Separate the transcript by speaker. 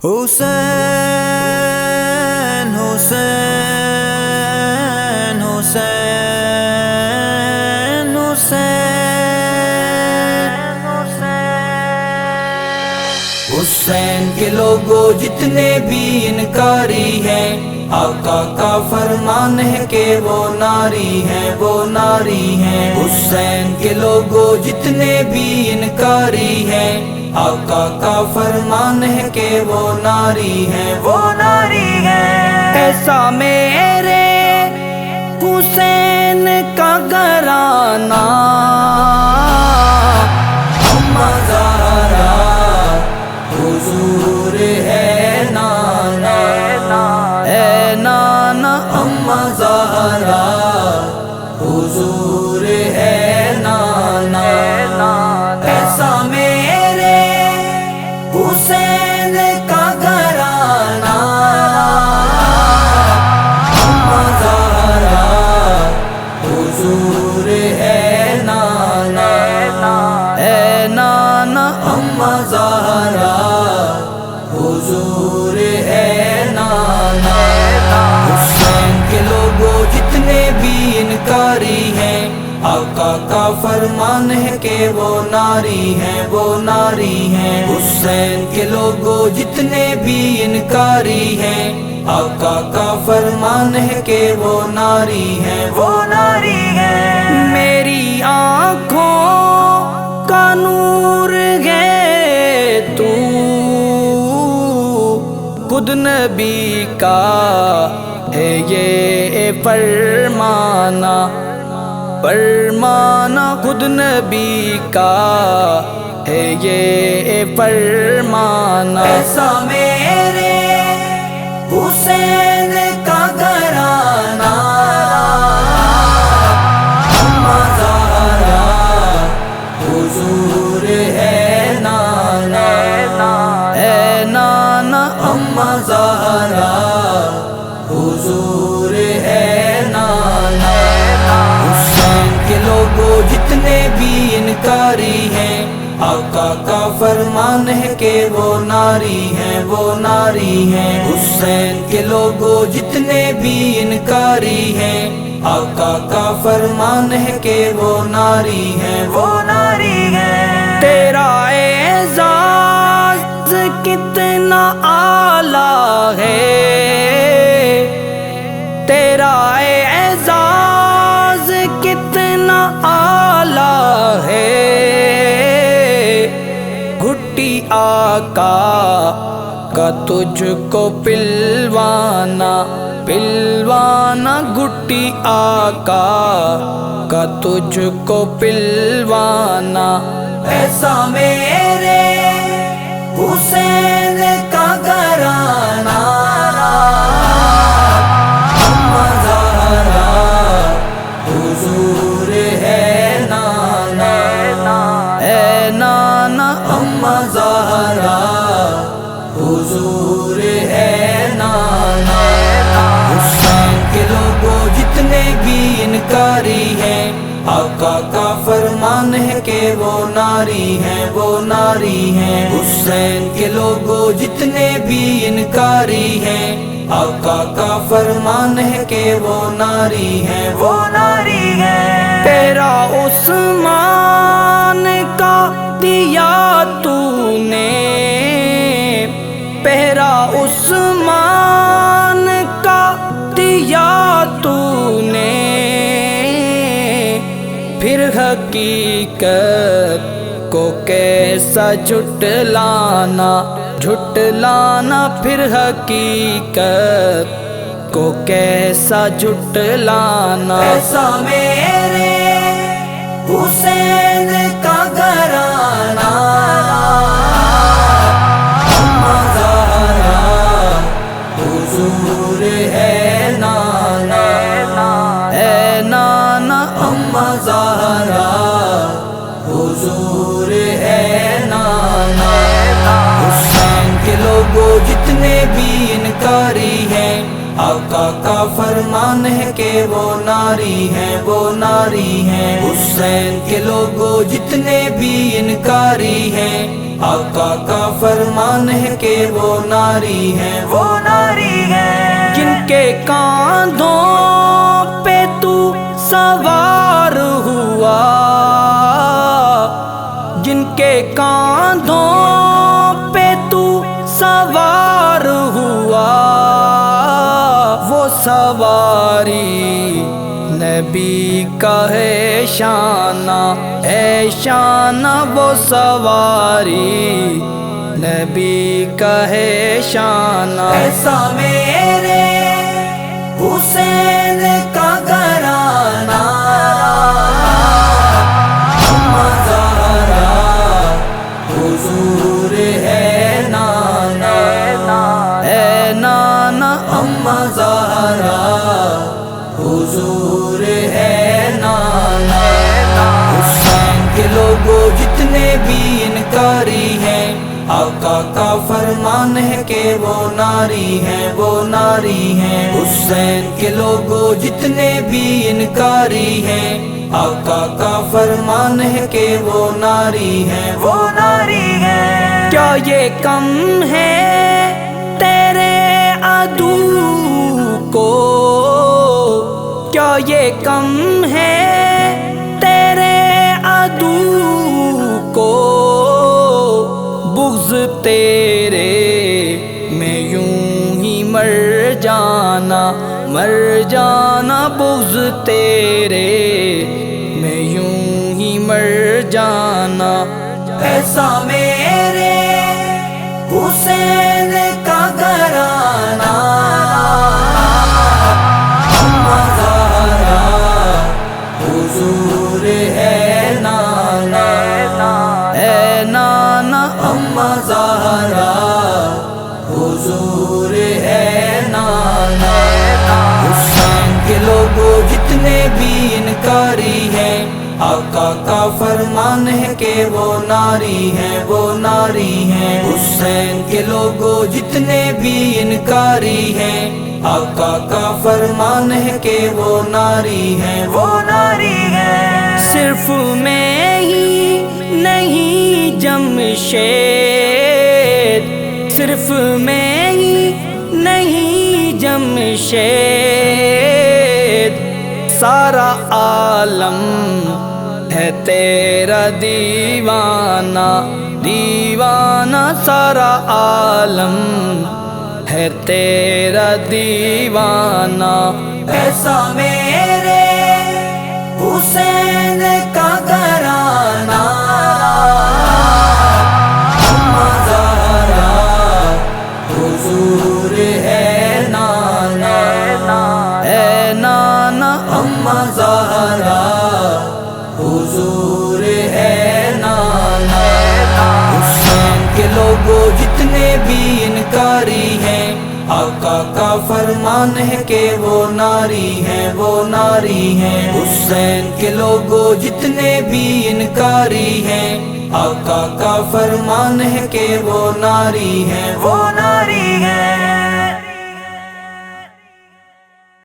Speaker 1: حسین حسین حسین حسین
Speaker 2: حسین کے لوگوں جتنے بھی انکاری ہیں، آقا کا فرمان ہے کہ وہ ناری ہیں، وہ ناری ہیں۔ حسین کے لوگوں جتنے بھی انکاری ہیں، آقا کا فرمان ہے کہ وہ ناری ہیں، وہ ناری ہیں۔ ایسا میرے حسین کا گھرانہ اماں زہرا حضور ہے نانا، اے نانا اماں زہرا حضور ہے نانا۔ ایسا میرے حسین کا گھرانہ اماں زہرا حضور ہے نانا، اے نانا اماں زہرا حضور ہے نانا۔ حسین کے لوگوں جتنے بھی انکاری ہیں، آقا کا فرمان ہے کہ وہ ناری ہیں، وہ ناری ہیں۔ حسین کے لوگوں جتنے بھی انکاری ہیں، آقا کا فرمان ہے کہ وہ ناری ہیں، وہ ناری ہیں۔ میری آنکھوں کا نور ہے تو، خود نبی کا ہے یہ فرمانا، فرمانا خود نبی کا ہے یہ فرمانا۔ ایسا میرے حسین کا گھرانہ اماں زہرا حضور ہے نانا، اے نانا اماں زہرا حضور ہے نانا۔ حسین کے لوگوں جتنے بھی انکاری ہیں، آقا کا فرمان ہے کہ وہ ناری ہیں، وہ ناری ہیں۔ حسین کے لوگوں جتنے بھی انکاری ہیں، آقا کا فرمان ہے کہ وہ ناری ہیں، وہ ناری ہیں۔ تیرا اعزاز کتنا اعلیٰ ہے، تیرا اعزاز کتنا اعلیٰ ہے، گھٹی آقا کا تجھ کو پلوانا، پلوانا گھٹی آقا کا تجھ کو پلوانا۔ ایسا میرے حسین کا گھرانہ اماں زہرا حضور ہے نانا، اے نانا اماں زہرا حضور ہے نانا۔ حسین کے لوگوں جتنے بھی انکاری ہیں، آقا کا فرمان ہے کہ وہ ناری ہیں، وہ ناری ہیں۔ حسین کے لوگوں جتنے بھی انکاری ہیں، آقا کا فرمان ہے کہ وہ ناری ہیں، وہ ناری ہیں۔ تیرا عثمان کا دیا تو نے، پہرا عثمان کا دیا تو نے، پھر حقیقت کو کیسا جھٹلانا، جھٹلانا پھر حقیقت کو کیسا جھٹلانا۔ ایسا میرے حسین کا گھرانہ اماں زہرا حضور ہے نانا، اے نانا اماں زہرا حضور ہے نانا۔ حسین کے لوگوں جتنے بھی انکاری ہیں، آقا کا فرمان ہے کہ وہ ناری ہیں، وہ ناری ہیں۔ حسین کے لوگوں جتنے بھی انکاری ہیں، آقا کا فرمان ہے کہ وہ ناری ہے، وہ ناری ہے۔ جن کے کاندھوں پہ تو سوار ہوا، جن کے کاندھوں پہ تو سوار ہوا، وہ سواری نبی کا ہے شانہ، ہے شانہ وہ سواری نبی کا ہے شانہ۔ ایسا میرے حسین کا گھرانہ، اماں زہرا حضور ہے نانا، ہے نانا اماں زہرا حضور ہے نانا۔ حسین کے لوگوں جتنے بھی انکاری ہیں، آقا کا فرمان ہے کہ وہ ناری ہیں، وہ ناری ہیں۔ حسین کے لوگوں جتنے بھی انکاری ہیں، آقا کا فرمان ہے کہ وہ ناری ہیں، وہ ناری ہیں۔ کیا یہ کم ہے تیرے عدو کو، کیا یہ کم ہے تیرے عدو کو، بغض تیرے میں یوں ہی مر جانا، مر جانا بغض تیرے میں یوں ہی مر جانا۔ ایسا میرے حسین کا گھرانہ، اماں زہرا حضور ہے نانا، ہے نانا اماں زہرا حضور ہے نانا۔ حسین کے لوگوں جتنے بھی انکاری ہیں، آقا کا فرمان ہے کہ وہ ناری ہیں، وہ ناری ہیں۔ حسین کے لوگوں جتنے بھی انکاری ہیں، آقا کا فرمان ہے کہ وہ ناری ہیں، وہ ناری ہیں۔ صرف میں ہی نہیں جمشید، صرف میں ہی نہیں جمشید، سارا عالم ہے تیرا دیوانہ، دیوانہ سارا عالم ہے تیرا دیوانہ۔ ایسا میرے حسین کا گھرانہ، اماں زہرا حضور ہے نانا، ہے نانا اماں زہرا حضور ہے نانا۔ حسین کے لوگوں جتنے بھی انکاری ہیں، آقا کا فرمان ہے کہ وہ ناری ہیں، وہ ناری ہیں۔ حسین کے لوگوں جتنے بھی انکاری ہیں، آقا کا فرمان ہے کہ وہ ناری ہیں، وہ ناری ہیں۔